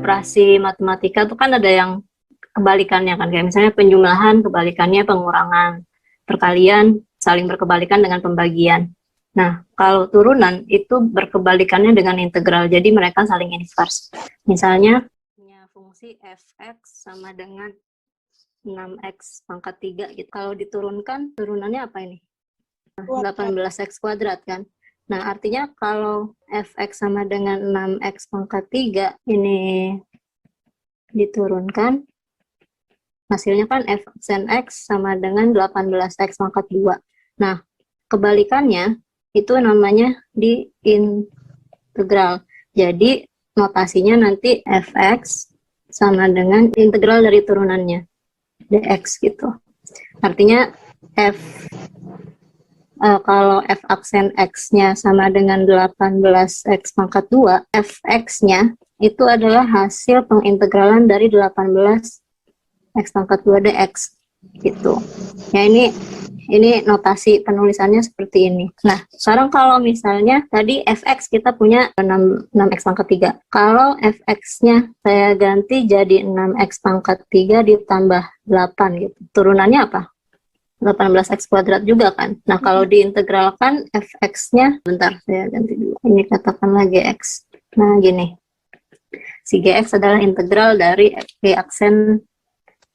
operasi matematika tuh kan ada yang kebalikannya kan, kayak misalnya penjumlahan kebalikannya pengurangan, perkalian saling berkebalikan dengan pembagian. Nah, kalau turunan itu berkebalikannya dengan integral, jadi mereka saling inverse. Misalnya punya fungsi f(x) sama dengan 6x pangkat 3 gitu. Kalau diturunkan, turunannya apa ini? 18x kuadrat kan. Nah, artinya kalau f(x) sama dengan 6x pangkat 3 ini diturunkan, hasilnya kan f sin x sama dengan 18x pangkat 2. Nah, kebalikannya itu namanya diintegral. Jadi, notasinya nanti fx sama dengan integral dari turunannya, dx gitu. Artinya kalau f aksen x-nya sama dengan 18x pangkat 2, fx-nya itu adalah hasil pengintegralan dari 18x pangkat 2 dx gitu. Ya, ini notasi penulisannya seperti ini. Nah, sekarang kalau misalnya tadi fx kita punya 6x pangkat 3. Kalau fx-nya saya ganti jadi 6x pangkat 3 ditambah 8 gitu. Turunannya apa? 18x kuadrat juga kan. Nah, kalau diintegralkan fx-nya, bentar saya ganti dulu. Ini katakanlah gx. Nah, gini. Si gx adalah integral dari g aksen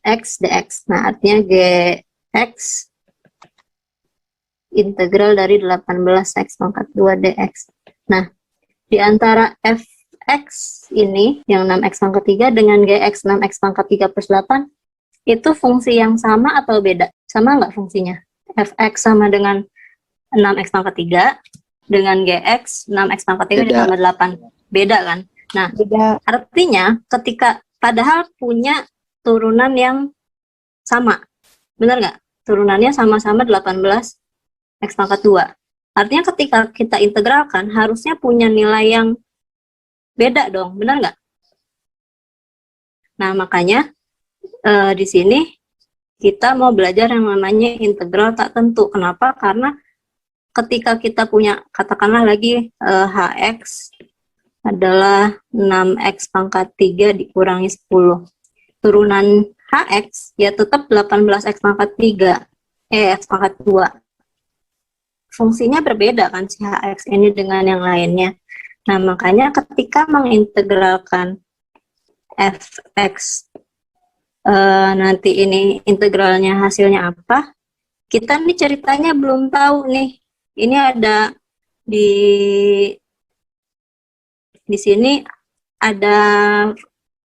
x dx. Nah, artinya gx integral dari 18x pangkat 2 dx. Nah, di antara fx ini, yang 6x pangkat 3 dengan gx 6x pangkat 3 plus 8, itu fungsi yang sama atau beda? Sama nggak fungsinya? Fx sama dengan 6x pangkat 3 dengan gx 6x pangkat 3 ditambah 8. Beda kan? Nah, beda. Artinya ketika padahal punya turunan yang sama. Benar nggak? Turunannya sama-sama 18x pangkat 2. Artinya ketika kita integralkan harusnya punya nilai yang beda dong. Benar nggak? Nah, makanya di sini kita mau belajar yang namanya integral tak tentu. Kenapa? Karena ketika kita punya, katakanlah lagi hx adalah 6x pangkat 3 dikurangi 10. Turunan hx ya tetap 18x pangkat 3, x pangkat 2. Fungsinya berbeda kan si hx ini dengan yang lainnya. Nah, makanya ketika mengintegralkan fx nanti ini integralnya hasilnya apa, kita nih ceritanya belum tahu nih. Ini ada di sini ada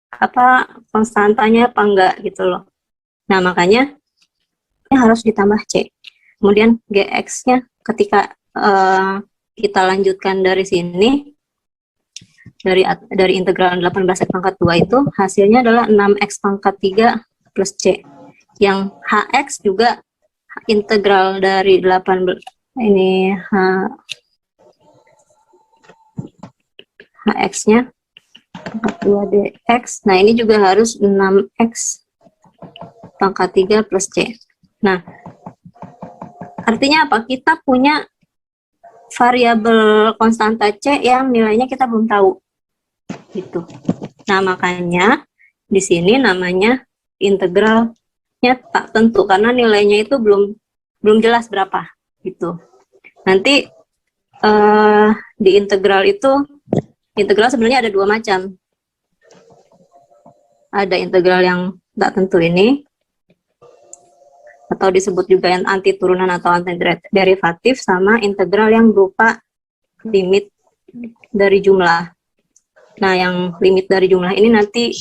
apa konstantanya apa enggak gitu loh. Nah, makanya ini harus ditambah c. Kemudian gx-nya ketika kita lanjutkan dari sini, dari integral 18x pangkat 2 itu hasilnya adalah 6x pangkat 3 plus c. Yang hx juga integral dari 18 ini hx-nya pangkat 2 dx. Nah, ini juga harus 6x pangkat 3 plus c. Nah, artinya apa? Kita punya variabel konstanta c yang nilainya kita belum tahu. Gitu. Nah, makanya di sini namanya integralnya tak tentu karena nilainya itu belum jelas berapa gitu. Nanti di integral itu, integral sebenarnya ada dua macam. Ada integral yang tak tentu ini, atau disebut juga yang anti turunan atau anti derivatif, sama integral yang berupa limit dari jumlah. Nah, yang limit dari jumlah ini nanti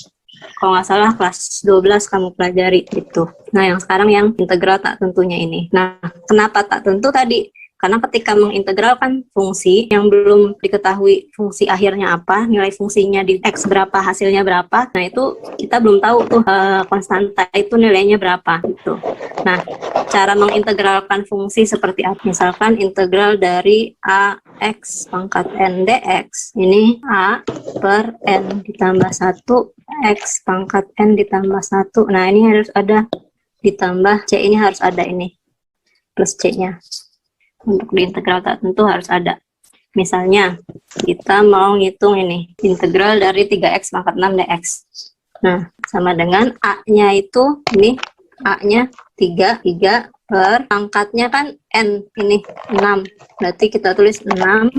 kalau nggak salah kelas 12 kamu pelajari itu. Nah, yang sekarang yang integral tak tentunya ini. Nah, kenapa tak tentu tadi? Karena ketika mengintegralkan fungsi yang belum diketahui fungsi akhirnya apa, nilai fungsinya di X berapa, hasilnya berapa, nah itu kita belum tahu tuh konstanta itu nilainya berapa gitu. Nah, cara mengintegralkan fungsi seperti apa? Misalkan integral dari AX pangkat N dx, ini A per N ditambah 1, X pangkat N ditambah 1. Nah, ini harus ada ditambah C, ini harus ada ini, plus C-nya. Untuk di integral tak tentu harus ada. Misalnya, kita mau ngitung ini, integral dari 3x pangkat 6 dx. Nah, sama dengan A-nya itu, ini A-nya 3 per pangkatnya kan N, ini 6. Berarti kita tulis 6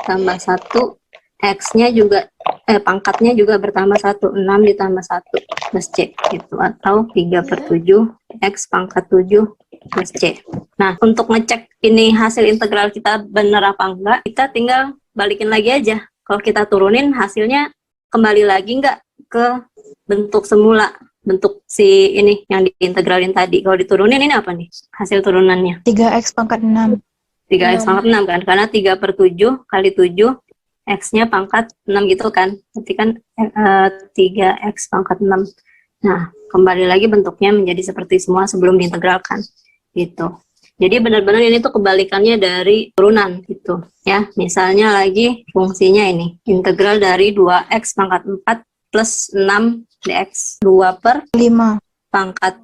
tambah 1, X-nya juga, pangkatnya juga bertambah 1, 6 ditambah 1 plus C, gitu. Atau 3 per 7, X pangkat 7 plus C. Nah, untuk ngecek ini hasil integral kita benar apa enggak, kita tinggal balikin lagi aja. Kalau kita turunin, hasilnya kembali lagi enggak ke bentuk semula, bentuk si ini yang diintegralin tadi. Kalau diturunin, ini apa nih hasil turunannya? 3x pangkat 6. 3x pangkat 6 kan, karena 3 per 7 kali 7, X-nya pangkat 6 gitu kan, berarti kan 3x pangkat 6. Nah, kembali lagi bentuknya menjadi seperti semua sebelum diintegralkan, gitu. Jadi benar-benar ini tuh kebalikannya dari turunan, gitu. Ya, misalnya lagi fungsinya ini, integral dari 2x pangkat 4 plus 6 dx, 2 per 5. pangkat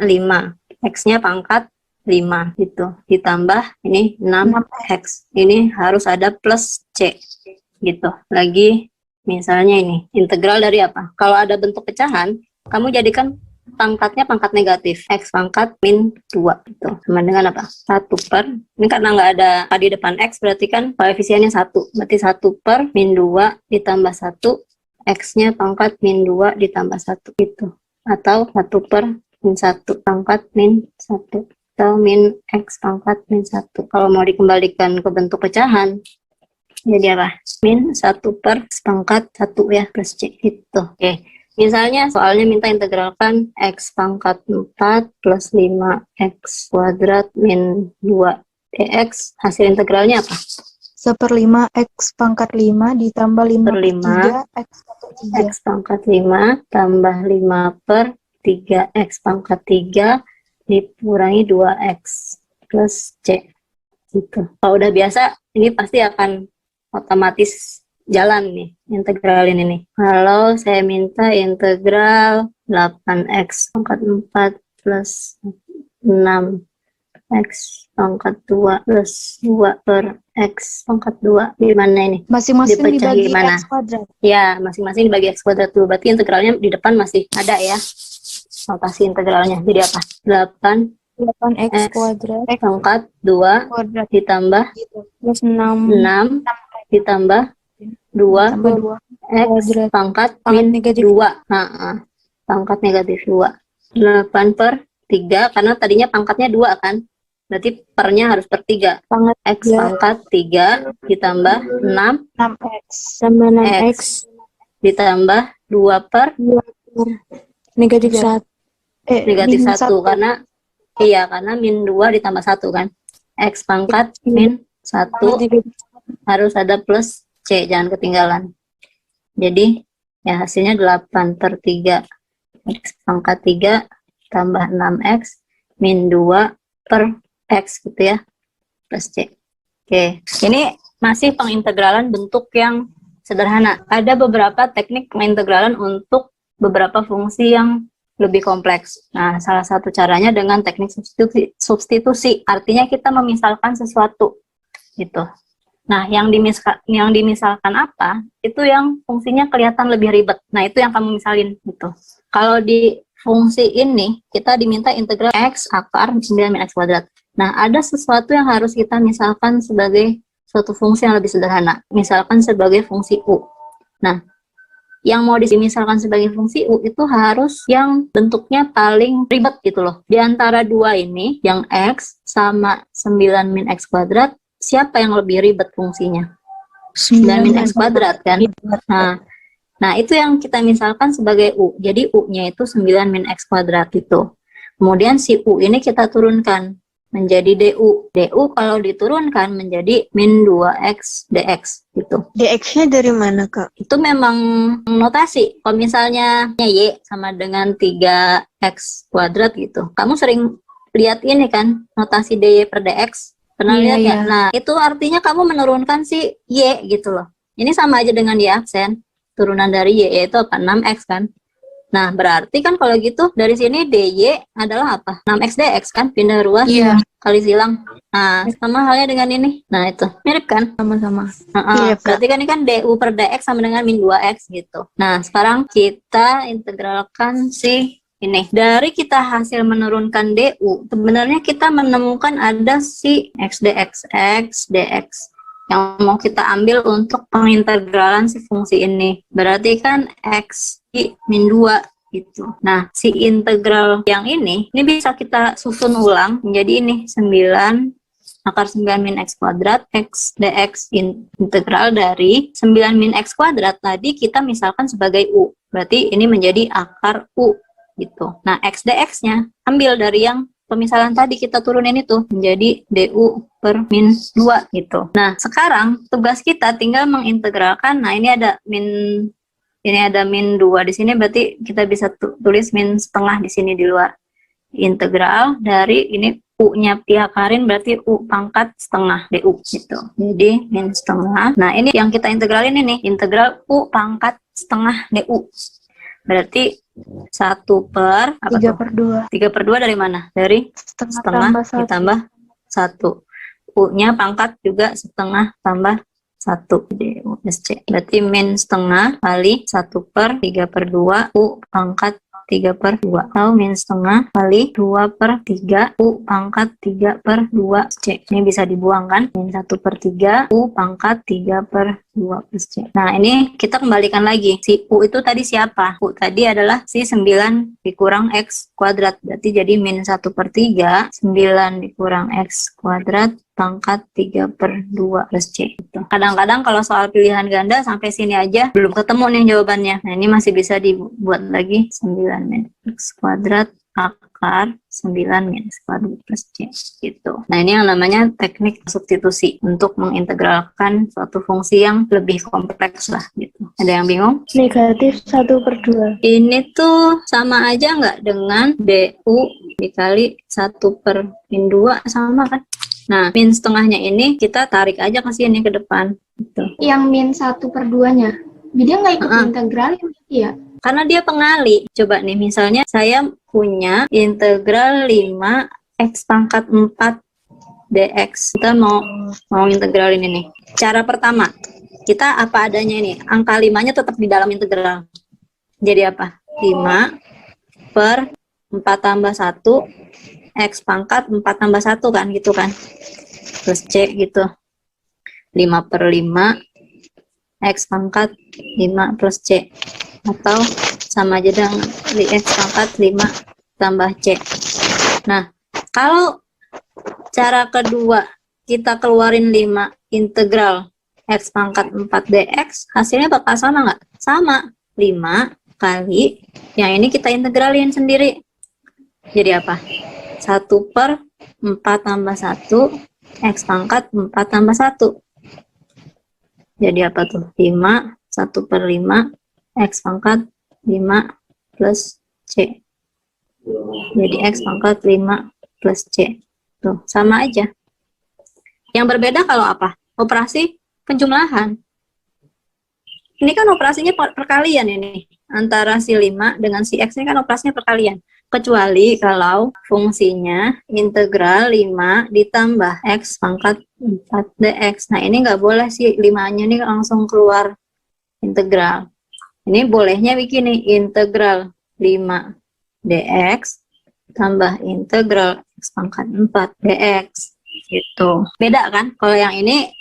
5, X-nya pangkat 5 gitu, ditambah ini 6x, ini harus ada plus C gitu. Lagi misalnya ini integral dari apa, kalau ada bentuk pecahan kamu jadikan pangkatnya pangkat negatif, X pangkat min 2 gitu, sama dengan apa, 1 per, ini karena nggak ada A di depan X berarti kan koefisiennya 1, berarti 1 per min 2 ditambah 1, X-nya pangkat min 2 ditambah 1 gitu, atau 1 per min 1 pangkat min 1, atau min X pangkat min 1. Kalau mau dikembalikan ke bentuk pecahan, jadi apa? Min 1 per X pangkat 1 ya, plus C gitu. Oke, misalnya soalnya minta integralkan X pangkat 4 plus 5X kuadrat min 2 dx. Hasil integralnya apa? 1/5 X pangkat 5 ditambah 5 per 3 X pangkat 3. X pangkat 5 tambah 5 per 3X pangkat 3 dikurangi 2X plus C gitu. Kalau udah biasa, ini pasti akan otomatis jalan nih integralin ini. Kalau saya minta integral 8X pangkat 4 plus 6X pangkat 2 plus 2 per X pangkat 2, gimana ini? Masing-masing Dipecah dibagi gimana? X kuadrat. Ya, masing-masing dibagi X kuadrat dulu. Berarti integralnya di depan masih ada ya. Notasi integralnya. Jadi apa? 8x X kuadrat pangkat 2 kuadrat ditambah plus 6 ditambah 2 tambah 2 X kuadrat pangkat pangkat min negatif 2. Pangkat negatif 2. 8 per 3, karena tadinya pangkatnya 2 kan. Berarti pernya harus per 3. pangkat X pangkat 3 ditambah 6 6x tambah 6x X ditambah 2 per negatif 1 negatif min 1, karena karena min 2 ditambah 1 kan. X pangkat min 1 harus ada plus C, jangan ketinggalan. Jadi ya hasilnya 8 per 3 X pangkat 3 tambah 6X min 2 per X gitu ya, plus C. Oke, ini masih pengintegralan bentuk yang sederhana. Ada beberapa teknik pengintegralan untuk beberapa fungsi yang lebih kompleks. Nah, salah satu caranya dengan teknik substitusi. Artinya kita memisalkan sesuatu gitu. Nah, yang dimisalkan apa? Itu yang fungsinya kelihatan lebih ribet. Nah, itu yang kamu misalin gitu. Kalau di fungsi ini kita diminta integral X akar 9 min X kuadrat. Nah, ada sesuatu yang harus kita misalkan sebagai suatu fungsi yang lebih sederhana. Misalkan sebagai fungsi U. Nah, yang mau dimisalkan sebagai fungsi U itu harus yang bentuknya paling ribet gitu loh. Di antara dua ini, yang X sama 9 min X kuadrat, siapa yang lebih ribet fungsinya? 9 min X kuadrat kan? Nah, itu yang kita misalkan sebagai U. Jadi U-nya itu 9 min X kuadrat itu. Kemudian si U ini kita turunkan menjadi DU. DU kalau diturunkan menjadi min 2X dx gitu. dx-nya dari mana, Kak? Itu memang notasi. Kalau misalnya Y sama dengan 3X kuadrat gitu. Kamu sering lihat ini kan, notasi DY per DX? Pernah lihat ya? Nah, itu artinya kamu menurunkan si Y gitu loh. Ini sama aja dengan Y absen. Turunan dari Y yaitu apa? 6X kan? Nah, berarti kan kalau gitu dari sini DY adalah apa? 6X dx kan? Pindah ruas Iya. kali silang. Nah, sama halnya dengan ini. Nah, itu. Mirip kan? Sama-sama. Heeh. Mirip, Kak. Berarti kan ini kan DU per DX sama dengan min 2X gitu. Nah, sekarang kita integralkan si ini. Dari kita hasil menurunkan DU, sebenarnya kita menemukan ada si X dx yang mau kita ambil untuk pengintegralan si fungsi ini. Berarti kan X min 2 gitu. Nah, si integral yang ini bisa kita susun ulang menjadi ini 9 akar 9 min X kuadrat X dx integral dari 9 min X kuadrat tadi kita misalkan sebagai U. Berarti ini menjadi akar U gitu. Nah, X dx-nya ambil dari yang pemisalan tadi kita turunin itu menjadi DU per min 2 gitu. Nah, sekarang tugas kita tinggal mengintegralkan. Nah, ini ada min 2 di sini, berarti kita bisa tulis min setengah di sini di luar. Integral dari ini U-nya diakarin berarti U pangkat setengah DU gitu. Jadi min setengah. Nah, ini yang kita integralin ini integral U pangkat setengah DU. Berarti 1 per apa 3 tuh? per 2. 3 per 2 dari mana? Dari setengah ditambah 1. U-nya pangkat juga setengah tambah 1. DU plus C. Berarti min setengah kali 1 per 3 per 2 U pangkat 3 per 2. Atau min setengah kali 2 per 3 U pangkat 3 per 2 C. Ini bisa dibuang kan? Min 1 per 3 U pangkat 3 per 2 plus C. Nah, ini kita kembalikan lagi. Si U itu tadi siapa? U tadi adalah si 9 dikurang X kuadrat. Berarti jadi min 1 per 3, 9 dikurang X kuadrat pangkat 3 per 2 plus C. Kadang-kadang kalau soal pilihan ganda sampai sini aja belum ketemu nih jawabannya. Nah, ini masih bisa dibuat lagi 9 min X kuadrat akar 9 min X kuadrat plus C gitu. Nah, ini yang namanya teknik substitusi untuk mengintegralkan suatu fungsi yang lebih kompleks lah gitu. Ada yang bingung? Negatif 1 per 2. Ini tuh sama aja nggak dengan DU dikali 1 per min 2 sama kan? Nah, min setengahnya ini kita tarik aja ke sini ke depan. Gitu. Yang min 1 per 2-nya. Dia nggak ikut integral ya? Karena dia pengali. Coba nih, misalnya saya punya integral 5 X pangkat 4 dx. Kita mau integralin ini. Cara pertama, kita apa adanya ini. Angka 5-nya tetap di dalam integral. Jadi apa? 5 per 4 tambah 1 X pangkat 4 tambah 1 kan, gitu kan. Plus C gitu. 5 per 5 X pangkat 5 plus C. Atau sama aja dengan X pangkat 5 tambah C. Nah, kalau cara kedua kita keluarin 5 integral X pangkat 4 dx, hasilnya bakal sama nggak? Sama. 5 kali yang ini kita integralin sendiri. Jadi apa? 1 per 4 tambah 1 X pangkat 4 tambah 1. Jadi apa tuh? 5, 1 per 5 X pangkat 5 plus C. Jadi X pangkat 5 plus C. Tuh, sama aja. Yang berbeda kalau apa? Operasi penjumlahan. Ini kan operasinya perkalian ini. Antara si 5 dengan si X ini kan operasinya perkalian. Kecuali kalau fungsinya integral 5 ditambah X pangkat 4 dx. Nah, ini nggak boleh sih 5-nya ini langsung keluar integral. Ini bolehnya begini, integral 5 dx tambah integral X pangkat 4 dx. Gitu. Beda kan? Kalau yang ini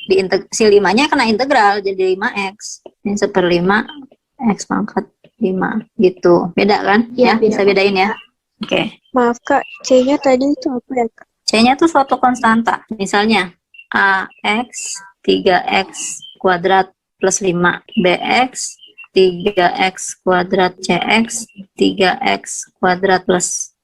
si 5-nya kena integral jadi 5x. Ini 1/5 X pangkat 5 gitu. Beda kan? Ya, bisa bedain ya. Oke. Maaf Kak, C-nya tadi itu apa ya Kak? C-nya tuh suatu konstanta. Misalnya AX 3x kuadrat plus 5 BX 3x kuadrat CX 3x kuadrat plus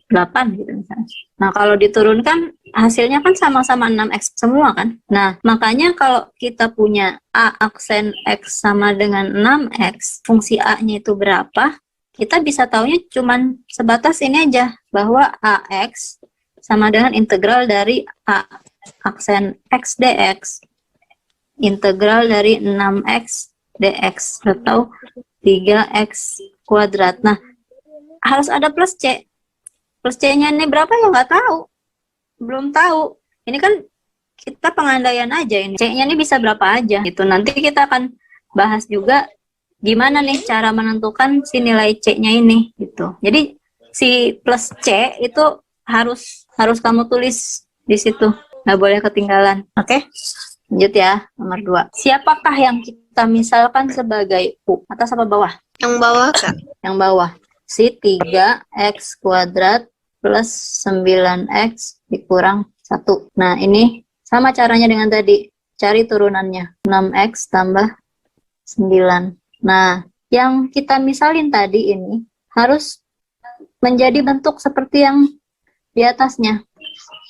8 gitu misalnya. Nah, kalau diturunkan hasilnya kan sama-sama 6x semua kan. Nah, makanya kalau kita punya A aksen X sama dengan 6x, fungsi A-nya itu berapa, kita bisa taunya cuman sebatas ini aja, bahwa AX sama dengan integral dari A aksen X dx, integral dari 6x dx, atau 3x kuadrat. Nah, harus ada plus C. Plus C-nya ini berapa ya? Nggak tahu. Belum tahu. Ini kan kita pengandaian aja ini. C-nya ini bisa berapa aja. Itu nanti kita akan bahas juga gimana nih cara menentukan si nilai C-nya ini gitu. Jadi si plus C itu harus kamu tulis di situ. Nggak boleh ketinggalan. Oke? Lanjut ya, nomor 2. Siapakah yang kita misalkan sebagai U? Atas apa bawah? Yang bawah, Kak. Yang bawah. Si 3x kuadrat plus 9x dikurang 1. Nah, ini sama caranya dengan tadi. Cari turunannya. 6x tambah 9. Nah, yang kita misalin tadi ini harus menjadi bentuk seperti yang di atasnya.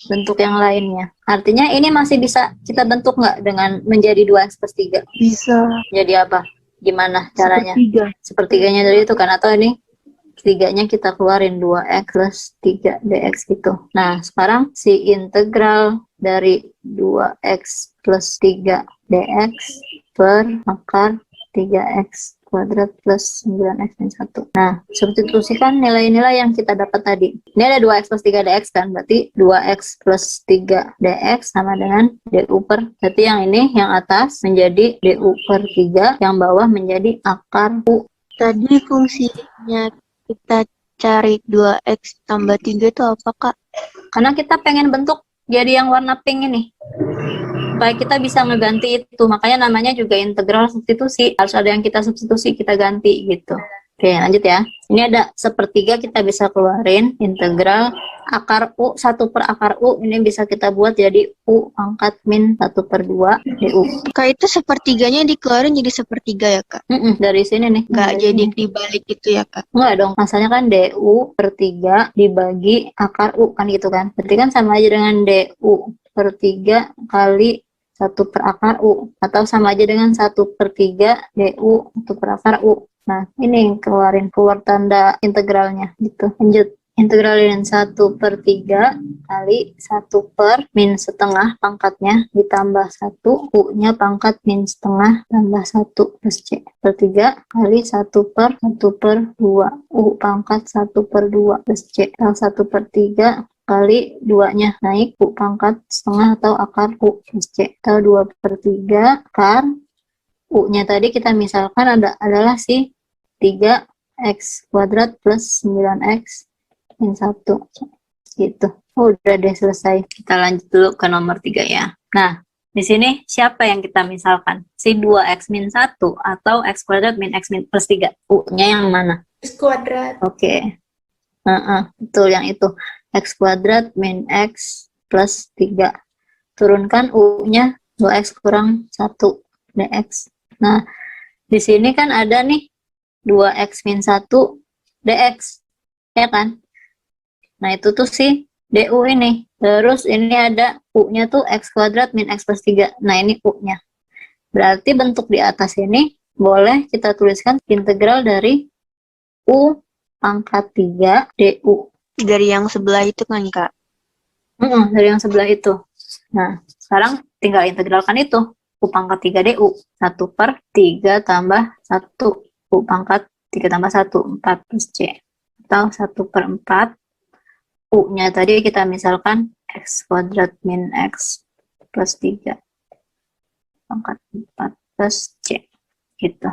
Bentuk yang lainnya. Artinya ini masih bisa kita bentuk nggak dengan menjadi 2x plus 3? Bisa. Jadi apa? Gimana caranya? Sepertiga. Sepertiganya dari itu kan, atau ini tiganya kita keluarin 2x plus 3 dx gitu. Nah, sekarang si integral dari 2x plus 3 dx per akar 3x kuadrat plus 9x min 1. Nah, substitusikan nilai-nilai yang kita dapat tadi. Ini ada 2x plus 3 dx kan, berarti 2x plus 3 dx sama dengan du per, berarti yang ini, yang atas menjadi du per 3, yang bawah menjadi akar u. Tadi fungsinya kita cari 2x tambah 3 itu apa, Kak? Karena kita pengen bentuk jadi yang warna pink ini. Supaya kita bisa ngeganti itu. Makanya namanya juga integral substitusi. Harus ada yang kita substitusi, kita ganti gitu. Oke, lanjut ya. Ini ada sepertiga, kita bisa keluarin integral akar U, 1 per akar U. Ini bisa kita buat jadi U pangkat min 1 per 2 du. Kak, itu sepertiganya dikeluarin jadi sepertiga ya, Kak? Dari sini nih. Nggak Dari jadi sini. dibalik itu ya, Kak? Enggak dong, masanya kan du per 3 dibagi akar U kan gitu kan. Berarti kan sama aja dengan du per 3 kali 1 per akar U. Atau sama aja dengan 1 per 3 du 1 per akar U. Nah, ini keluar tanda integralnya gitu. Lanjut. Integralin 1 per 3 kali 1 per min setengah pangkatnya ditambah 1, U-nya pangkat min setengah tambah 1 plus C per 3 kali 1 per 2, U pangkat 1 per 2 plus C. 1 per 3 kali 2-nya naik, U pangkat setengah atau akar U plus C. Atau 2 per 3 akar U-nya tadi kita misalkan adalah si 3x kuadrat plus 9x min 1 gitu. Udah deh, selesai. Kita lanjut dulu ke nomor 3 ya. Nah, di sini siapa yang kita misalkan? Si 2x min 1 atau x kuadrat min x min plus 3? U-nya yang mana? X kuadrat. Oke. Betul, yang itu. X kuadrat min x plus 3. Turunkan U-nya 2x kurang 1 dx. Nah, di sini kan ada nih 2x min 1 dx. Ya kan? Nah, itu tuh si du ini. Terus ini ada U-nya tuh x kuadrat min x plus 3. Nah, ini U-nya. Berarti bentuk di atas ini boleh kita tuliskan integral dari U pangkat 3 du. Dari yang sebelah itu kan, Kak? Dari yang sebelah itu. Nah, sekarang tinggal integralkan itu. U pangkat 3 du. 1 per 3 tambah 1. U pangkat 3 tambah 1. 4 plus C. Atau 1 per 4. U-nya tadi kita misalkan x kuadrat min x plus 3 pangkat 4 plus C gitu.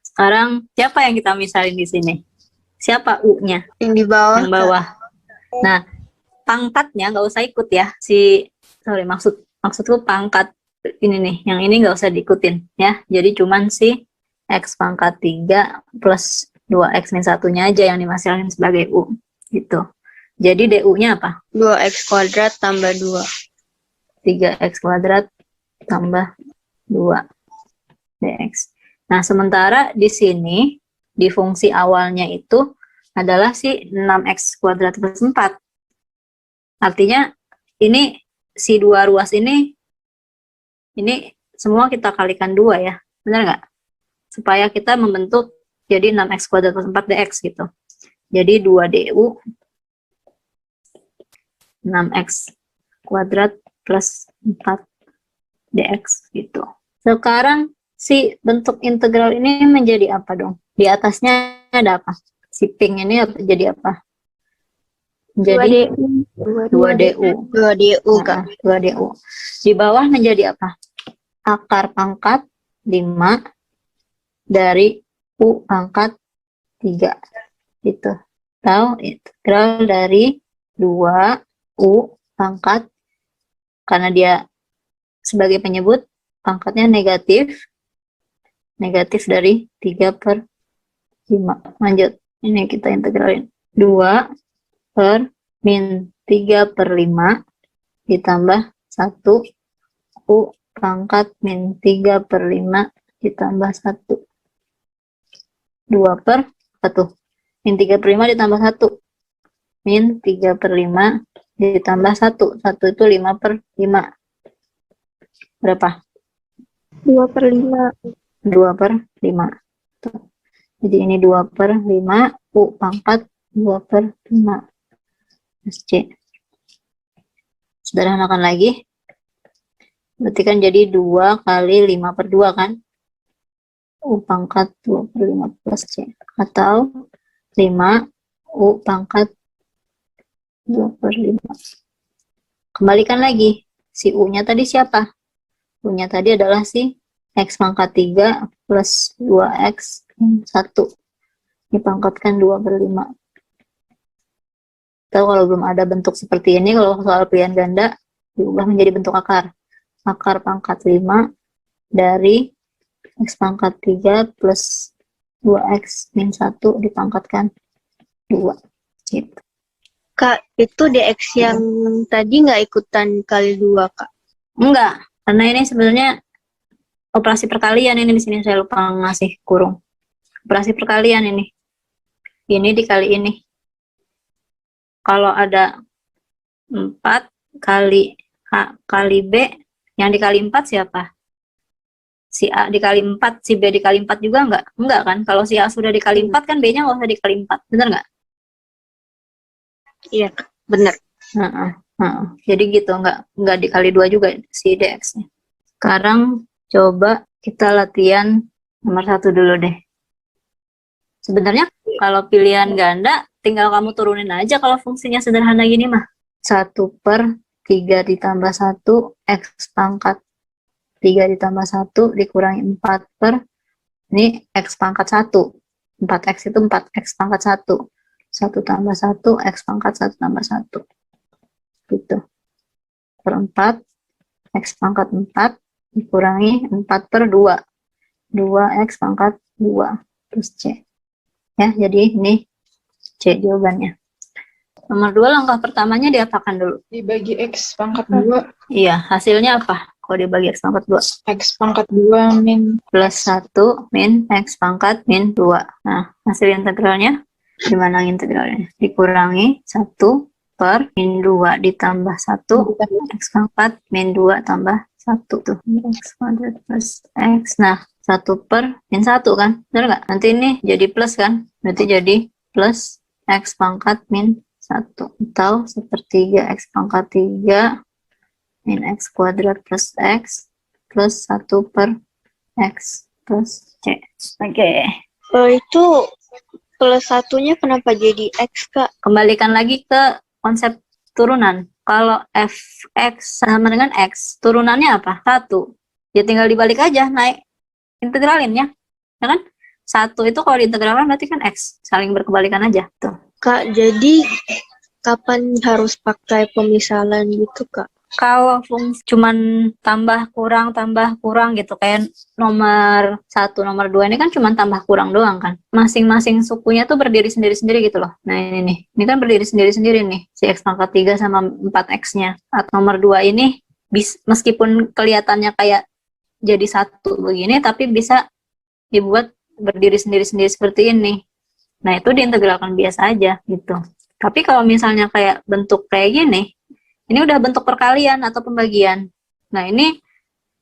Sekarang siapa yang kita misalin di sini? Siapa U-nya? Yang di bawah. Yang bawah. Nah, pangkatnya nggak usah ikut ya. Maksudku pangkat ini nih, yang ini nggak usah diikutin ya. Jadi cuman si x pangkat 3 plus 2x min 1-nya aja yang dimasalin sebagai U gitu. Jadi du-nya apa? 2x kuadrat tambah 2. 3x kuadrat tambah 2 dx. Nah, sementara di sini, di fungsi awalnya itu adalah si 6x kuadrat plus 4. Artinya, ini si dua ruas ini semua kita kalikan 2 ya. Benar nggak? Supaya kita membentuk jadi 6x kuadrat plus 4 dx gitu. Jadi 2 du 6x kuadrat plus 4 dx gitu. Sekarang si bentuk integral ini menjadi apa dong? Di atasnya ada apa? Si pink ini jadi apa? Menjadi 2DU. 2DU, Kak. 2DU. Di bawah menjadi apa? Akar pangkat 5 dari U pangkat 3. Gitu. Atau integral dari 2 U pangkat, karena dia sebagai penyebut pangkatnya negatif dari 3/5. Lanjut, ini kita integralin 2 per min 3/5 ditambah 1 U pangkat min 3/5 ditambah 1. 2 per apa tuh? Min 3/5 ditambah 1. Min 3/5 ditambah 1. 1 itu 5/5. Berapa? 2/5. 2/5. Tuh. Jadi ini 2/5, U pangkat 2/5. Terus C. Sederhanakan lagi. Berarti kan jadi 2 kali 5/2 kan? U pangkat 2/5 plus C. Atau 5 U pangkat 2/5. Kembalikan lagi. Si U-nya tadi siapa? U-nya tadi adalah si X pangkat 3 plus 2X min 1. Dipangkatkan 2/5. Atau kalau belum ada bentuk seperti ini, kalau soal pilihan ganda, diubah menjadi bentuk akar. Akar pangkat 5 dari X pangkat 3 plus 2X min 1 dipangkatkan 2. Gitu. Kak, itu DX yang tadi nggak ikutan kali 2, Kak? Enggak, karena ini sebenarnya operasi perkalian ini, di sini saya lupa ngasih kurung. Operasi perkalian ini. Ini dikali ini. Kalau ada 4 kali A kali B, yang dikali 4 siapa? Si A dikali 4, si B dikali 4 juga enggak? Enggak kan? Kalau si A sudah dikali 4 kan B-nya nggak usah dikali 4. Bener nggak? Iya, Kak. Bener. Jadi gitu, enggak dikali 2 juga si DX-nya. Sekarang coba kita latihan nomor 1 dulu deh. Sebenarnya kalau pilihan ganda, tinggal kamu turunin aja kalau fungsinya sederhana gini mah. 1/3 ditambah 1, X pangkat 3 ditambah 1 dikurangi 4 per, ini X pangkat 1. 4X itu 4X pangkat 1. 1 tambah 1, X pangkat 1 tambah 1. Gitu. Per 4, X pangkat 4 dikurangi 4/2. 2X pangkat 2 plus C. Ya, jadi ini C jawabannya. Nomor 2, langkah pertamanya diapakan dulu? Dibagi X pangkat 2. Iya, hasilnya apa? Kalau dibagi X pangkat 2. X pangkat 2 min Plus 1 min X pangkat min 2. Nah, hasil integralnya gimana integralnya? Dikurangi 1 per min 2 ditambah 1 X pangkat min 2 tambah 1 tuh. X kuadrat plus X. Nah, 1 per min 1 kan? Benar nggak? Nanti ini jadi plus kan? Berarti jadi plus X pangkat min 1. Atau 1/3 X pangkat 3 min X kuadrat plus X plus 1 per X plus C. Oke. Itu plus satunya kenapa jadi X, Kak? Kembalikan lagi ke konsep turunan. Kalau fx sama dengan x, turunannya apa? 1. Ya tinggal dibalik aja, naik integralin ya. Ya kan? 1 itu kalau diintegralkan berarti kan x. Saling berkebalikan aja. Tuh. Kak, jadi kapan harus pakai pemisalan gitu, Kak? Kalau fungsi cuman tambah kurang gitu, kayak nomor 1, nomor 2 ini kan cuman tambah kurang doang kan. Masing-masing sukunya tuh berdiri sendiri-sendiri gitu loh. Nah ini nih, ini kan berdiri sendiri-sendiri nih, si X pangkat 3 sama 4X-nya. Atau nomor 2 ini, meskipun kelihatannya kayak jadi 1 begini, tapi bisa dibuat berdiri sendiri-sendiri seperti ini. Nah itu diintegralkan biasa aja gitu. Tapi kalau misalnya kayak bentuk kayak gini, ini udah bentuk perkalian atau pembagian. Nah ini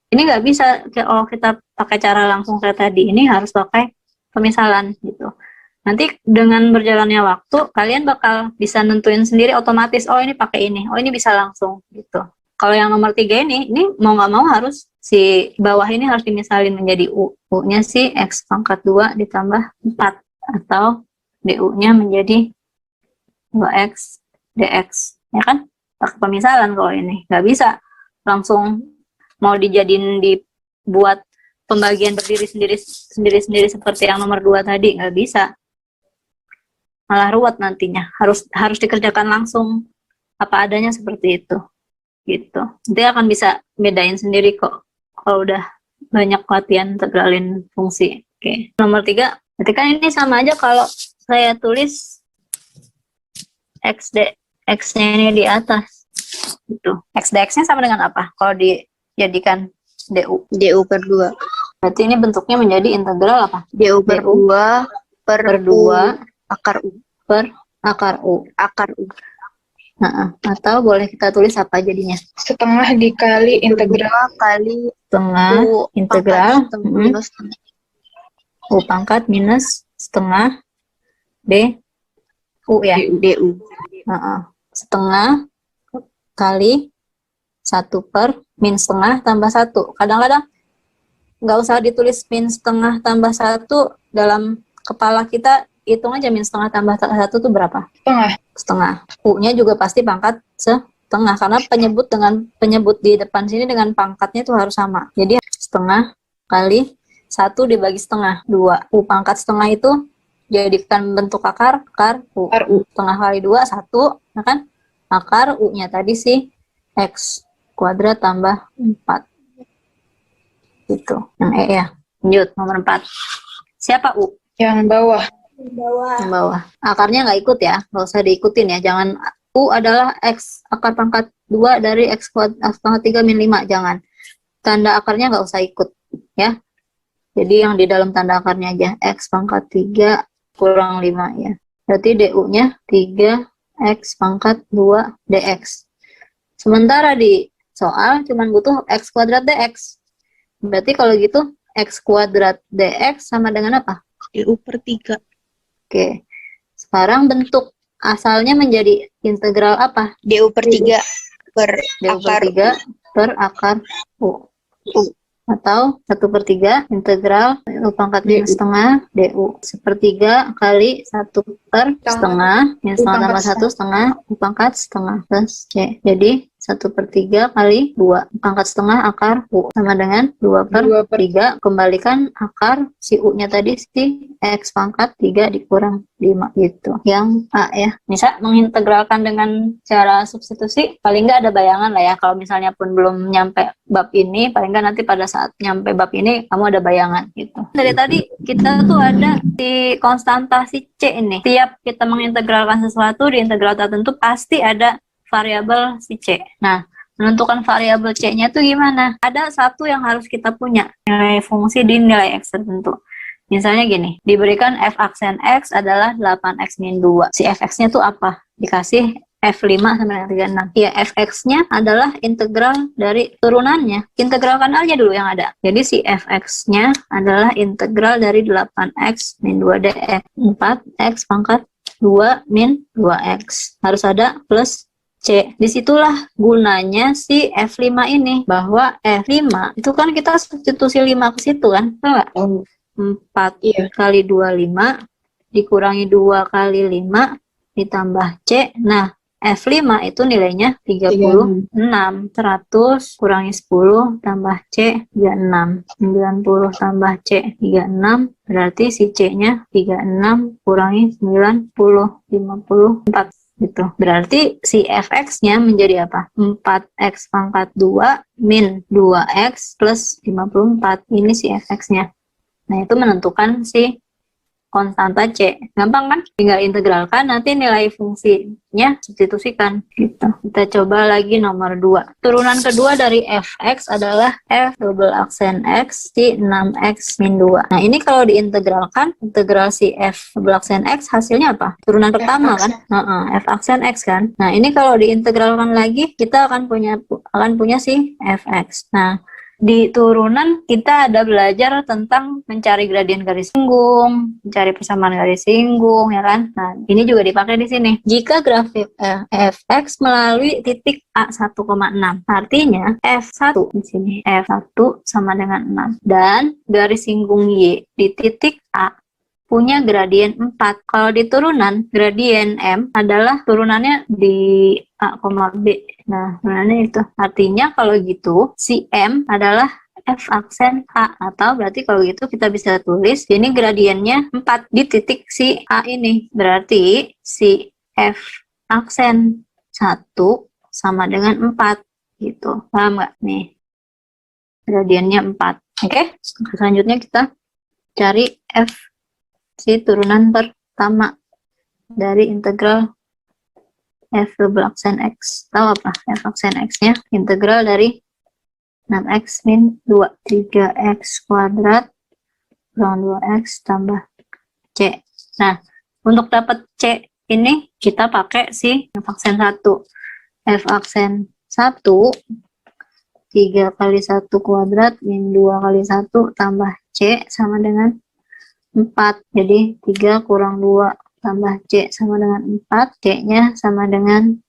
nggak bisa kalau kita pakai cara langsung kayak tadi. Ini harus pakai pemisalan gitu. Nanti dengan berjalannya waktu, kalian bakal bisa nentuin sendiri otomatis. Oh ini pakai ini. Oh ini bisa langsung gitu. Kalau yang nomor 3 ini mau nggak mau harus si bawah ini harus dimisalin menjadi U. U-nya si X pangkat 2 ditambah 4. Atau DU-nya menjadi 2X DX. Ya kan? Pakai pemisalan kalau ini. Nggak bisa langsung mau dibuat pembagian berdiri sendiri seperti yang nomor 2 tadi. Nggak bisa. Malah ruwet nantinya. Harus dikerjakan langsung apa adanya seperti itu. Gitu. Nanti akan bisa bedain sendiri kok kalau udah banyak latihan integralin fungsi. Oke. Nomor 3, berarti kan ini sama aja kalau saya tulis X-nya ini di atas. Gitu. X dx-nya sama dengan apa? Kalau dijadikan DU. DU per 2. Berarti ini bentuknya menjadi integral apa? DU per 2 per 2 akar U. per akar U. Akar U. Nah, atau boleh kita tulis apa jadinya? Setengah dikali integral 2 kali Setengah U integral pangkat minus setengah. U pangkat minus setengah D U ya. DU. Setengah kali 1 per min setengah tambah 1. Kadang-kadang nggak usah ditulis min setengah tambah 1, dalam kepala kita hitung aja min setengah tambah 1 tuh berapa? Setengah. U-nya juga pasti pangkat setengah, karena penyebut di depan sini dengan pangkatnya itu harus sama. Jadi setengah kali 1 dibagi setengah 2. U pangkat setengah itu jadikan bentuk akar U. Setengah kali 2 1, nah kan? Akar U-nya tadi si X kuadrat tambah 4. Gitu. Yang E ya. Lanjut nomor 4. Siapa U? yang bawah. Yang bawah. Akarnya nggak ikut ya, nggak usah diikutin ya. Jangan U adalah X akar pangkat 2 dari X pangkat 3 min 5. Jangan. Tanda akarnya nggak usah ikut ya. Jadi yang di dalam tanda akarnya aja. X pangkat 3 kurang 5 ya. Berarti DU-nya 3X pangkat 2 DX. Sementara di soal cuman butuh X kuadrat DX. Berarti kalau gitu X kuadrat DX sama dengan apa? DU per 3. Oke, sekarang bentuk asalnya menjadi integral apa? DU per 3 per DU per akar 3 per akar U. Atau 1/3 integral U pangkat min setengah DU. 1/3 kali 1 per setengah, min setengah tambah 1 setengah, U pangkat setengah plus C. Jadi 1/3 kali 2 pangkat setengah akar U sama dengan 2/3. Kembalikan akar si U-nya tadi si X pangkat 3 dikurang 5 gitu. Yang A ya. Bisa mengintegralkan dengan cara substitusi, paling nggak ada bayangan lah ya. Kalau misalnya pun belum nyampe bab ini, paling nggak nanti pada saat nyampe bab ini kamu ada bayangan gitu. Dari tadi kita tuh ada di konstanta si C ini. Tiap kita mengintegralkan sesuatu di integral tertentu pasti ada variabel si C. Nah, menentukan variabel C-nya tuh gimana? Ada satu yang harus kita punya, nilai fungsi di nilai X tertentu. Misalnya gini, diberikan f aksen X adalah 8X min 2. Si fx-nya tuh apa? Dikasih F5 sampai dengan 36. Ya, fx-nya adalah integral dari turunannya. Integralkan aja dulu yang ada. Jadi si fx-nya adalah integral dari 8X min 2 dx. 4X pangkat 2 min 2X. Harus ada plus C. Disitulah gunanya si F5 ini. Bahwa F5 itu kan kita substitusi 5 ke situ kan? Tahu nggak? 4 kali 2, 5. Dikurangi 2 kali 5. Ditambah C. Nah, F5 itu nilainya 36. 100 kurangi 10 tambah C 36. 90 tambah C 36. Berarti si C-nya 36 kurangi 90. 54. Gitu. Berarti si fx-nya menjadi apa? 4x pangkat 2 min 2x plus 54. Ini si fx-nya. Nah, itu menentukan si konstanta C. Gampang kan? Tinggal integralkan, nanti nilai fungsinya substitusikan. Gitu. Kita coba lagi nomor 2. Turunan kedua dari fx adalah f double aksen x di 6x min 2. Nah, ini kalau diintegralkan, integral si f double aksen x hasilnya apa? Turunan pertama kan? F aksen x kan? Nah, ini kalau diintegralkan lagi, kita akan punya si fx. Nah, di turunan kita ada belajar tentang mencari gradien garis singgung, mencari persamaan garis singgung, ya kan? Nah, ini juga dipakai di sini. Jika grafik fx melalui titik A 1,6, artinya f1 di sini f1 sama dengan 6 dan garis singgung y di titik A punya gradien 4. Kalau di turunan, gradien M adalah turunannya di A, B. Nah, turunannya itu. Artinya kalau gitu, si M adalah F aksen A. Atau berarti kalau gitu kita bisa tulis, ini gradiennya 4 di titik si A ini. Berarti si F aksen 1 sama dengan 4. Gitu. Paham nggak nih? Gradiennya 4. Oke? Selanjutnya kita cari F si turunan pertama dari integral f double aksen x. Tahu apa f aksen x-nya? Integral dari 6x min 2, 3x kuadrat kurang 2x tambah c. Nah, untuk dapat c ini kita pakai si f aksen 1. F aksen 1 3 kali 1 kuadrat min 2 kali 1 tambah c sama dengan 4. Jadi 3 kurang 2 tambah C sama dengan 4. C-nya sama dengan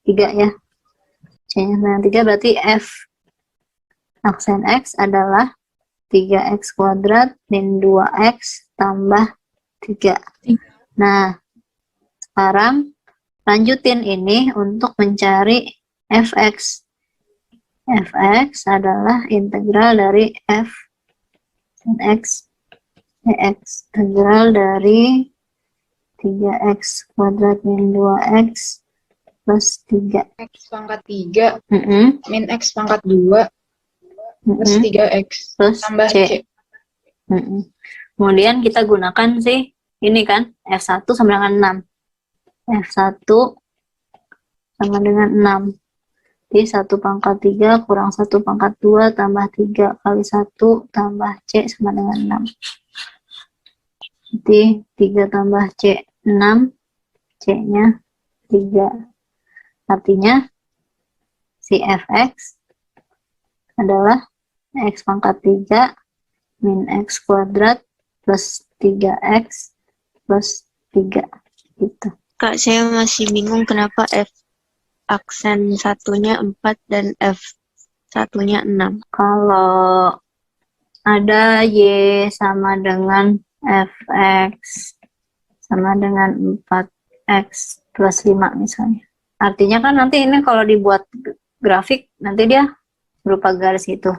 3 ya. C-nya sama dengan 3 berarti F aksen X adalah 3X kuadrat min 2X tambah 3. Nah, sekarang lanjutin ini untuk mencari Fx. Fx adalah integral dari F X X integral dari 3x kuadrat min 2x plus 3 X pangkat 3 mm min X pangkat 2 plus 3X plus tambah C. C. Kemudian kita gunakan sih ini kan F1 sama dengan 6. F1 sama dengan 6. Jadi 1 pangkat 3 kurang 1 pangkat 2 tambah 3 kali 1 tambah C sama dengan 6. Jadi 3 tambah C 6, C-nya 3. Artinya si Fx adalah X pangkat 3 min X kuadrat plus 3X plus 3. Gitu. Kak, saya masih bingung kenapa F aksen satunya 4 dan F satunya 6. Kalau ada Y sama dengan Fx sama dengan 4x plus 5 misalnya. Artinya kan nanti ini kalau dibuat grafik, nanti dia berupa garis itu.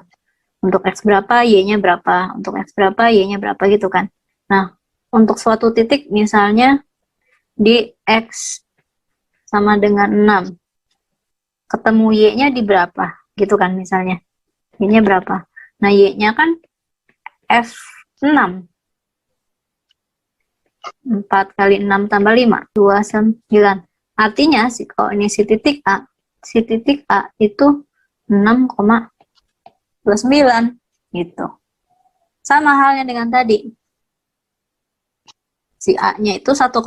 Untuk x berapa, y-nya berapa. Untuk x berapa, y-nya berapa gitu kan. Nah, untuk suatu titik misalnya di x sama dengan 6. Ketemu y-nya di berapa gitu kan misalnya. Y-nya berapa. Nah, y-nya kan F6. 4 kali 6 tambah 5, 29. Artinya, kalau ini si titik A itu 6,29. Gitu. Sama halnya dengan tadi. Si A-nya itu 1,6.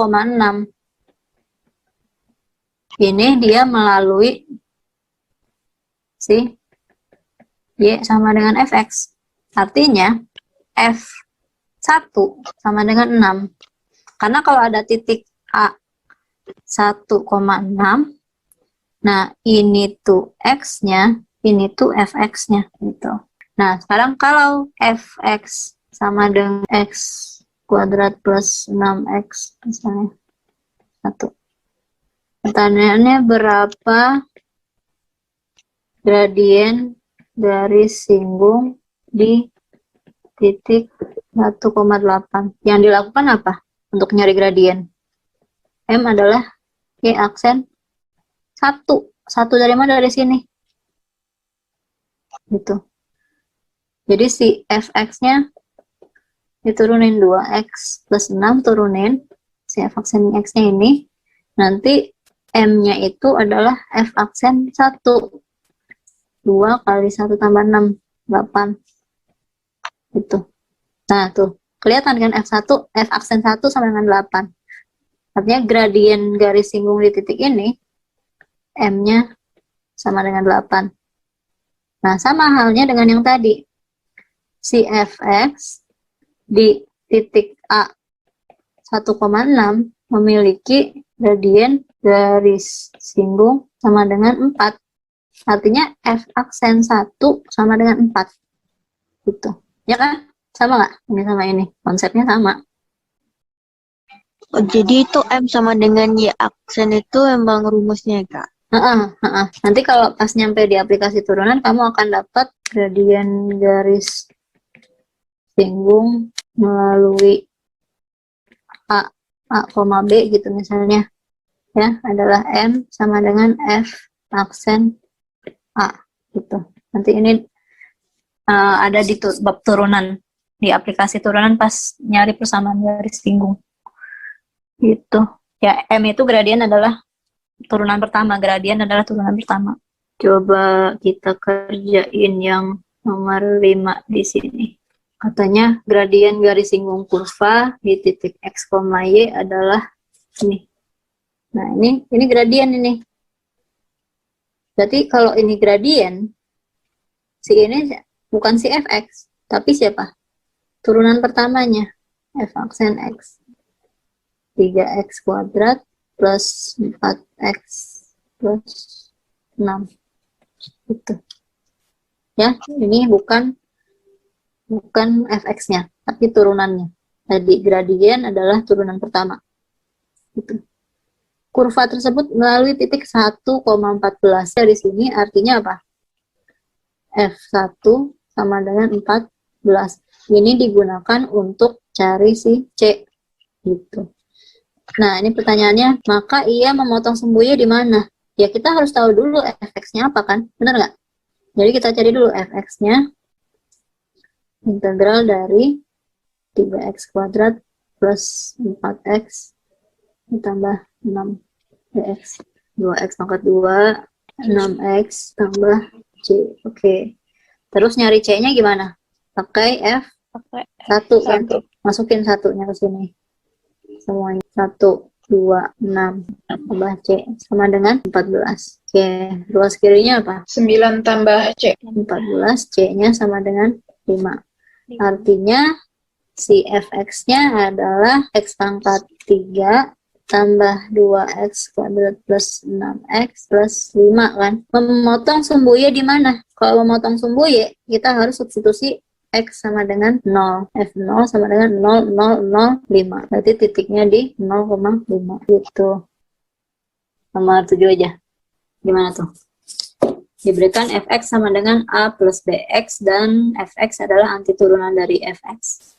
Ini dia melalui si Y sama dengan Fx. Artinya, F1 sama dengan 6. Karena kalau ada titik A 1,6, nah ini tuh X-nya, ini tuh Fx-nya gitu. Nah, sekarang kalau Fx sama dengan X kuadrat plus 6X misalnya 1. Pertanyaannya berapa gradien garis singgung di titik 1,8? Yang dilakukan apa? Untuk nyari gradien. M adalah Y aksen 1. 1 dari mana? Dari sini. Gitu. Jadi si Fx-nya diturunin 2x plus 6, turunin si F aksen X-nya ini. Nanti M-nya itu adalah F aksen 1. 2 kali 1 tambah 6, 8. Gitu. Nah, tuh. Kelihatan kan F1, F aksen 1 sama dengan 8. Artinya gradien garis singgung di titik ini, M-nya sama dengan 8. Nah, sama halnya dengan yang tadi. Si fx di titik A 1,6 memiliki gradien garis singgung sama dengan 4. Artinya f aksen 1 sama dengan 4. Gitu. Ya kan? Sama nggak? Ini sama ini. Konsepnya sama. Oh, jadi itu M sama dengan Y aksen itu emang rumusnya, Kak? Nanti kalau pas nyampe di aplikasi turunan, kamu akan dapat gradien garis singgung melalui A, B gitu misalnya. Ya, adalah M sama dengan F aksen A. Gitu. Nanti ini ada di bab turunan. Di aplikasi turunan pas nyari persamaan garis singgung. Gitu. Ya, M itu gradien adalah turunan pertama. Gradien adalah turunan pertama. Coba kita kerjain yang nomor 5 di sini. Katanya gradien garis singgung kurva di titik X, Y adalah ini. Nah, ini gradien ini. Berarti kalau ini gradien, si ini bukan si fx, tapi siapa? Turunan pertamanya, f aksen x. 3x kuadrat plus 4x plus 6. Itu. Ya, ini bukan fx-nya, tapi turunannya. Jadi gradien adalah turunan pertama. Gitu. Kurva tersebut melalui titik 1,14. Dari sini artinya apa? F1 sama dengan 14. Ini digunakan untuk cari si C. Gitu. Nah, ini pertanyaannya, maka ia memotong sembuhnya di mana? Ya, kita harus tahu dulu fx-nya apa kan? Benar nggak? Jadi kita cari dulu fx-nya. Integral dari 3x kuadrat plus 4x ditambah 6 dx. 2x pangkat 2, 6x tambah c. Oke. Terus nyari c-nya gimana? Pakai F1 kan? Masukin satunya ke sini. Semuanya 1, 2, 6 tambah C sama dengan 14. Oke, ruas kirinya apa? 9 tambah C. 14, C-nya sama dengan 5. Artinya si fx-nya adalah x pangkat 3 tambah 2x kuadrat plus 6x plus 5 kan. Memotong sumbu y di mana? Kalau memotong sumbu y, kita harus substitusi x sama dengan 0. F0 sama dengan 0,005. Berarti titiknya di 0,5 gitu. Nomor 7 aja. Gimana tuh? Diberikan fx sama dengan a plus bx dan fx adalah antiturunan dari fx.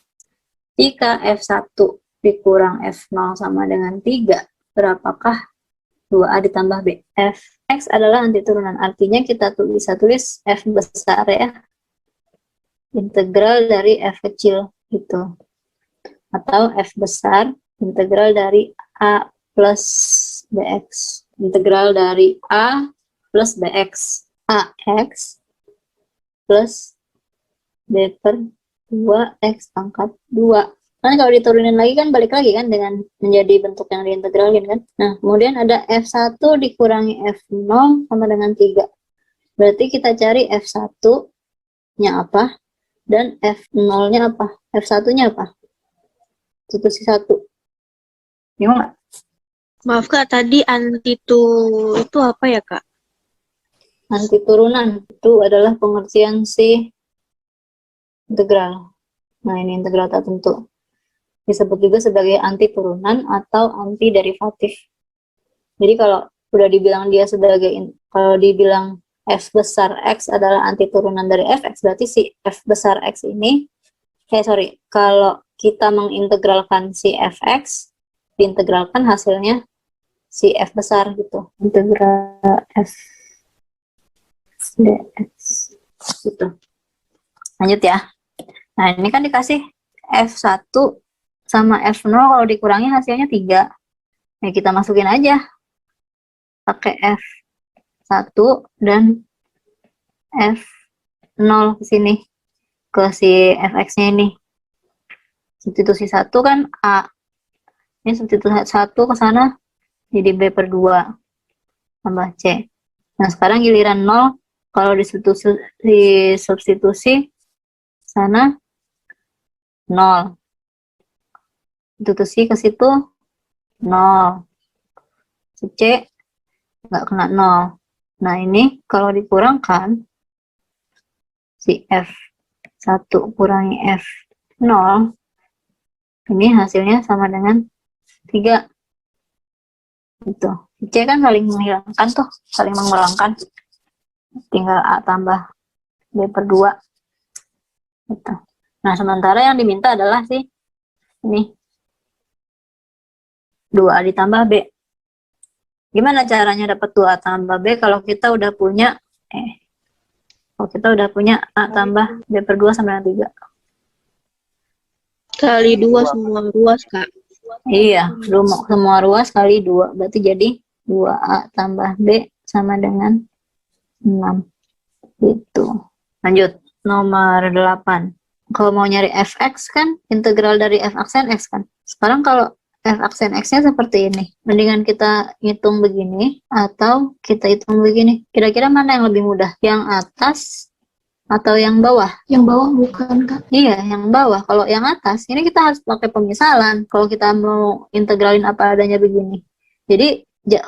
Jika f1 dikurang f0 sama dengan 3, berapakah 2a ditambah b? Fx adalah antiturunan. Artinya kita bisa tulis f besar ya. Integral dari f kecil gitu. Atau f besar integral dari a plus bx. Integral dari a plus bx. Ax plus b per 2x pangkat 2. Kan kalau diturunin lagi kan balik lagi kan dengan menjadi bentuk yang diintegralin kan. Nah, kemudian ada f1 dikurangi f0 sama dengan 3. Berarti kita cari f1-nya apa? Dan F0-nya apa? F1-nya apa? Substitusi 1. Bingung nggak? Maaf Kak, tadi antitu itu apa ya Kak? Antiturunan itu adalah pengertian si integral. Nah, ini integral tak tentu. Disebut juga sebagai antiturunan atau antiderivatif. Jadi kalau udah dibilang dia sebagai, kalau dibilang f besar x adalah antiturunan dari fx, berarti si f besar x ini, kalau kita mengintegralkan si fx, diintegralkan hasilnya si f besar gitu. Integral f dx gitu. Lanjut ya. Nah, ini kan dikasih f1 sama f0, kalau dikurangi hasilnya 3. Ya, kita masukin aja. Pakai f1 dan f0 ke sini. Ke si fx-nya ini. Substitusi 1 kan a. Ini substitusi 1 ke sana jadi b per 2 tambah c. Nah, sekarang giliran 0 Kalau disubstitusi sana 0. Substitusi ke situ 0. Si C nggak kena 0. Nah, ini kalau dikurangkan, si F1 kurangi F0, ini hasilnya sama dengan 3. Gitu. Si C kan saling menghilangkan tuh, saling mengurangkan. Tinggal A tambah B per 2. Gitu. Nah, sementara yang diminta adalah si ini 2A ditambah B. Gimana caranya dapat 2A tambah B kalau kita udah punya A tambah B per 2 sama dengan 3. Kali 2 semua ruas, Kak. Iya, semua ruas kali 2. Berarti jadi 2A tambah B sama dengan 6. Gitu. Lanjut. Nomor 8. Kalau mau nyari fx kan, integral dari f aksen x kan. Sekarang kalau f aksen x-nya seperti ini. Mendingan kita hitung begini atau kita hitung begini. Kira-kira mana yang lebih mudah? Yang atas atau yang bawah? Yang bawah bukan, Kak? Iya, yang bawah. Kalau yang atas, ini kita harus pakai pemisalan. Kalau kita mau integralin apa adanya begini. Jadi,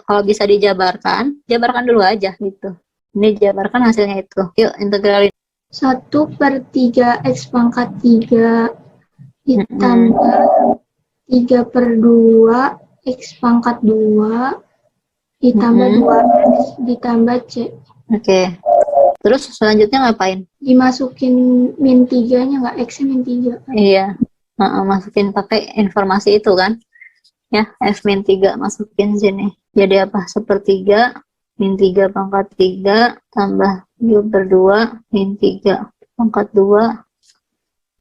kalau bisa dijabarkan, jabarkan dulu aja gitu. Ini jabarkan hasilnya itu. Yuk, integralin. 1/3 X pangkat 3 ditambah 3/2 X pangkat 2 ditambah 2X ditambah C. Oke. Terus selanjutnya ngapain? Dimasukin min 3-nya nggak? X-nya min 3. Iya. Masukin pakai informasi itu kan. Ya, F min 3 masukin sini. Jadi apa? 1/3 min 3 pangkat 3 tambah U per 2 min 3 pangkat 2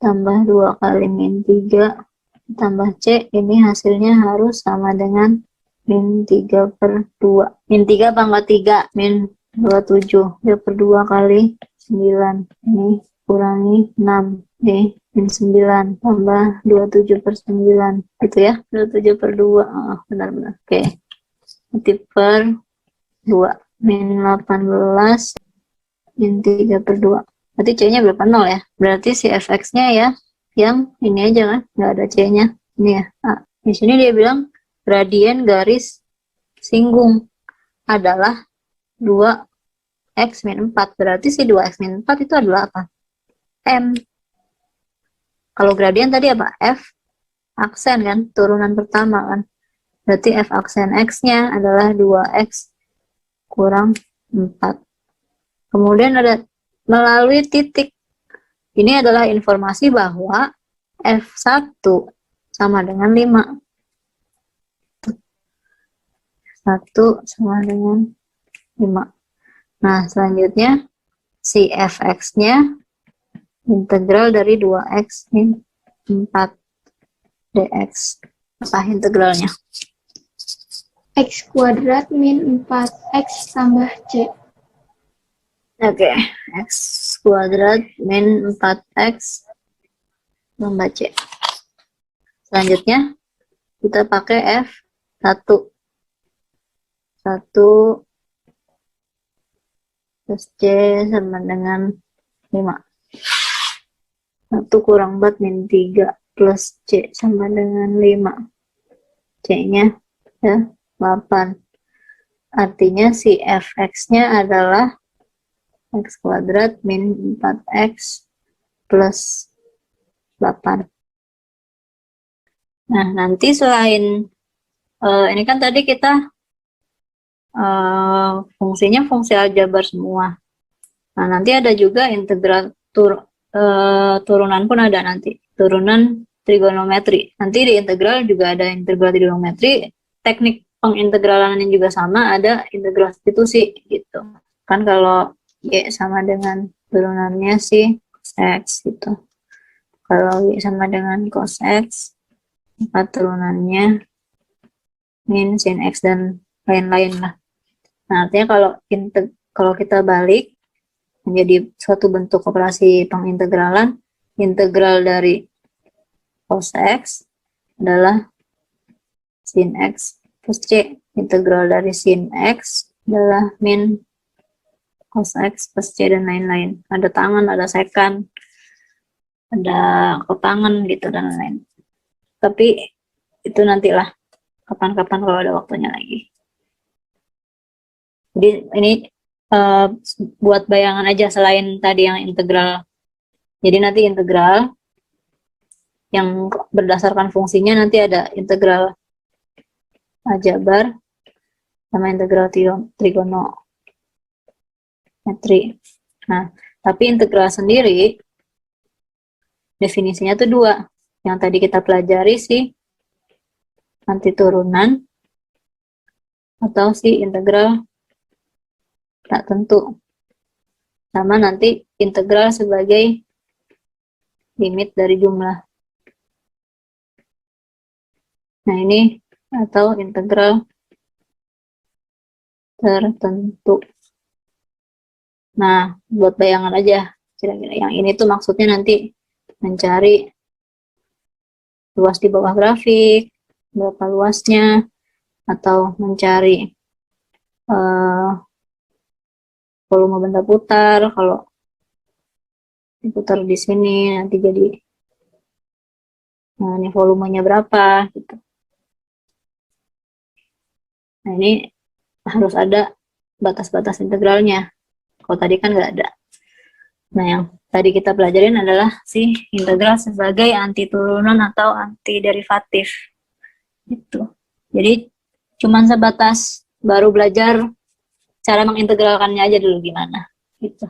tambah 2 kali min 3 tambah C. Ini hasilnya harus sama dengan min 3 per 2. Min 3 pangkat 3 min 27. U per 2 kali 9. Ini kurangi 6. Ini min 9 tambah 27 per 9. Gitu ya. 27 per 2. Benar-benar. Oke. Nanti per 2 min 18 min 3 per 2. Berarti C-nya berapa? 0 ya. Berarti si fx-nya ya yang ini aja kan, nggak ada C-nya. Ini ya. Di sini dia bilang gradien garis singgung adalah 2x min 4. Berarti si 2x min 4 itu adalah apa? M. Kalau gradien tadi apa? F aksen kan, turunan pertama kan. Berarti F aksen X-nya adalah 2x kurang 4. Kemudian ada melalui titik. Ini adalah informasi bahwa F1 sama dengan 5. 1 sama dengan 5. Nah, selanjutnya si fx-nya integral dari 2x min 4 dx. Apa integralnya? X kuadrat min 4X tambah C. Oke, x kuadrat min 4x tambah C. Selanjutnya, kita pakai F1. 1 plus C sama dengan 5. 1 kurang 4 min 3 plus C sama dengan 5. C-nya ya 8. Artinya si fx-nya adalah x kuadrat min 4x plus 8. Nah, nanti selain ini kan tadi kita fungsinya fungsi aljabar semua. Nah, nanti ada juga integral turunan pun ada nanti. Turunan trigonometri. Nanti di integral juga ada integral trigonometri. Teknik pengintegralannya juga sama, ada integral substitusi gitu. Kan kalau Y sama dengan turunannya si X gitu. Kalau Y sama dengan cos X, maka turunannya min sin X dan lain-lain lah. Nah, artinya kalau kita balik menjadi suatu bentuk operasi pengintegralan, integral dari cos X adalah sin X plus C. Integral dari sin X adalah min cos X plus C dan lain-lain. Ada tangan, ada secant, ada kotangan gitu dan lain-lain. Tapi itu nantilah kapan-kapan kalau ada waktunya lagi. Jadi ini buat bayangan aja selain tadi yang integral. Jadi nanti integral yang berdasarkan fungsinya nanti ada integral aljabar sama integral trigonometri. Nah, tapi integral sendiri definisinya tuh dua. Yang tadi kita pelajari sih antiturunan atau si integral tak tentu. Sama nanti integral sebagai limit dari jumlah. Nah, ini atau integral tertentu. Nah, buat bayangan aja. Kira-kira yang ini tuh maksudnya nanti mencari luas di bawah grafik, berapa luasnya, atau mencari volume benda putar. Kalau diputar di sini nanti jadi, nah ini volumenya berapa gitu. Nah, ini harus ada batas-batas integralnya. Kalau tadi kan nggak ada. Nah, yang tadi kita pelajarin adalah si integral sebagai antiturunan atau antiderivatif. Gitu. Jadi, cuman sebatas baru belajar cara mengintegralkannya aja dulu gimana. Gitu.